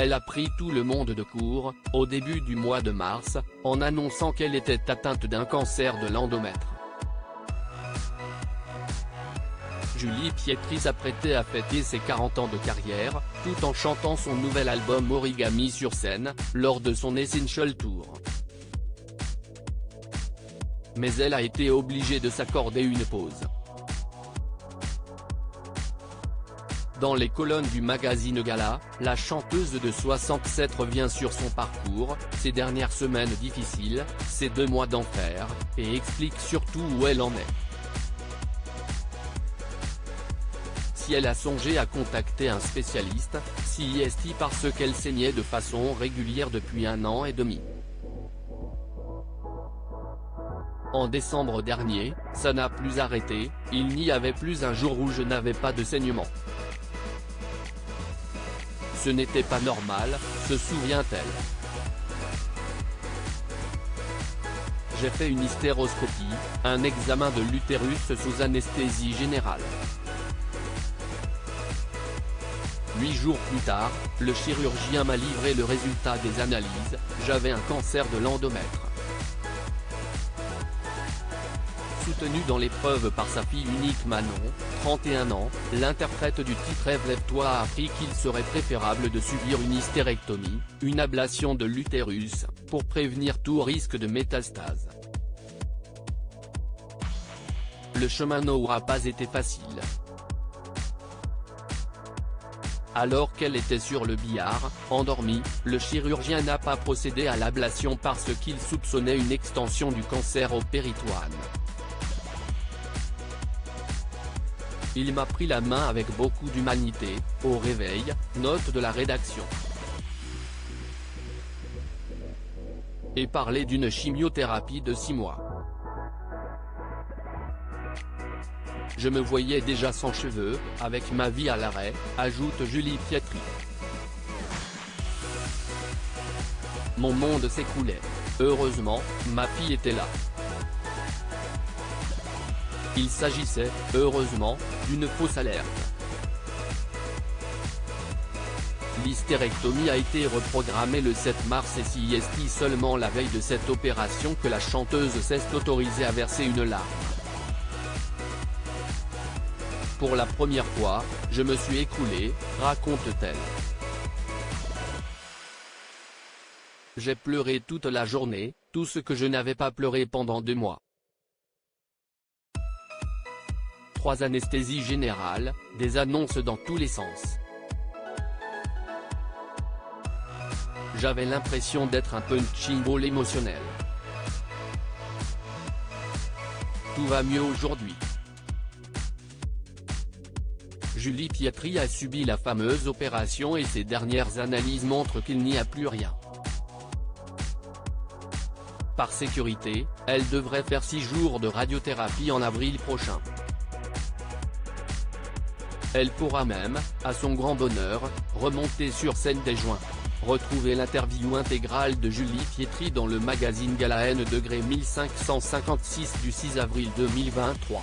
elle a pris tout le monde de court, au début du mois de mars, en annonçant qu'elle était atteinte d'un cancer de l'endomètre. Julie Pietri s'apprêtait à fêter ses 40 ans de carrière, tout en chantant son nouvel album Origami sur scène, lors de son Essential Tour. Mais elle a été obligée de s'accorder une pause. Dans les colonnes du magazine Gala, la chanteuse de 67 revient sur son parcours, ses dernières semaines difficiles, ses 2 mois d'enfer, et explique surtout où elle en est. Si elle a songé à contacter un spécialiste, c'est parce qu'elle saignait de façon régulière depuis 1 an et demi. En décembre dernier, ça n'a plus arrêté, il n'y avait plus un jour où je n'avais pas de saignement. Ce n'était pas normal, se souvient-elle. J'ai fait une hystéroscopie, un examen de l'utérus sous anesthésie générale. 8 jours plus tard, le chirurgien m'a livré le résultat des analyses, j'avais un cancer de l'endomètre. Soutenu dans l'épreuve par sa fille unique Manon, 31 ans, l'interprète du titre Lève-toi a appris qu'il serait préférable de subir une hystérectomie, une ablation de l'utérus, pour prévenir tout risque de métastase. Le chemin n'aura pas été facile. Alors qu'elle était sur le billard, endormie, le chirurgien n'a pas procédé à l'ablation parce qu'il soupçonnait une extension du cancer au péritoine. Il m'a pris la main avec beaucoup d'humanité, au réveil, note de la rédaction. Et parlé d'une chimiothérapie de 6 mois. Je me voyais déjà sans cheveux, avec ma vie à l'arrêt, ajoute Julie Pietri. Mon monde s'écroulait. Heureusement, ma fille était là. Il s'agissait, heureusement, d'une fausse alerte. L'hystérectomie a été reprogrammée le 7 mars et c'est seulement la veille de cette opération que la chanteuse s'est autorisée à verser une larme. Pour la première fois, je me suis écroulée, raconte-t-elle. J'ai pleuré toute la journée, tout ce que je n'avais pas pleuré pendant 2 mois. 3 anesthésies générales, des annonces dans tous les sens. J'avais l'impression d'être un punching ball émotionnel. Tout va mieux aujourd'hui. Julie Pietri a subi la fameuse opération et ses dernières analyses montrent qu'il n'y a plus rien. Par sécurité, elle devrait faire 6 jours de radiothérapie en avril prochain. Elle pourra même, à son grand bonheur, remonter sur scène dès juin. Retrouvez l'interview intégrale de Julie Pietri dans le magazine Gala N° 1556 du 6 avril 2023.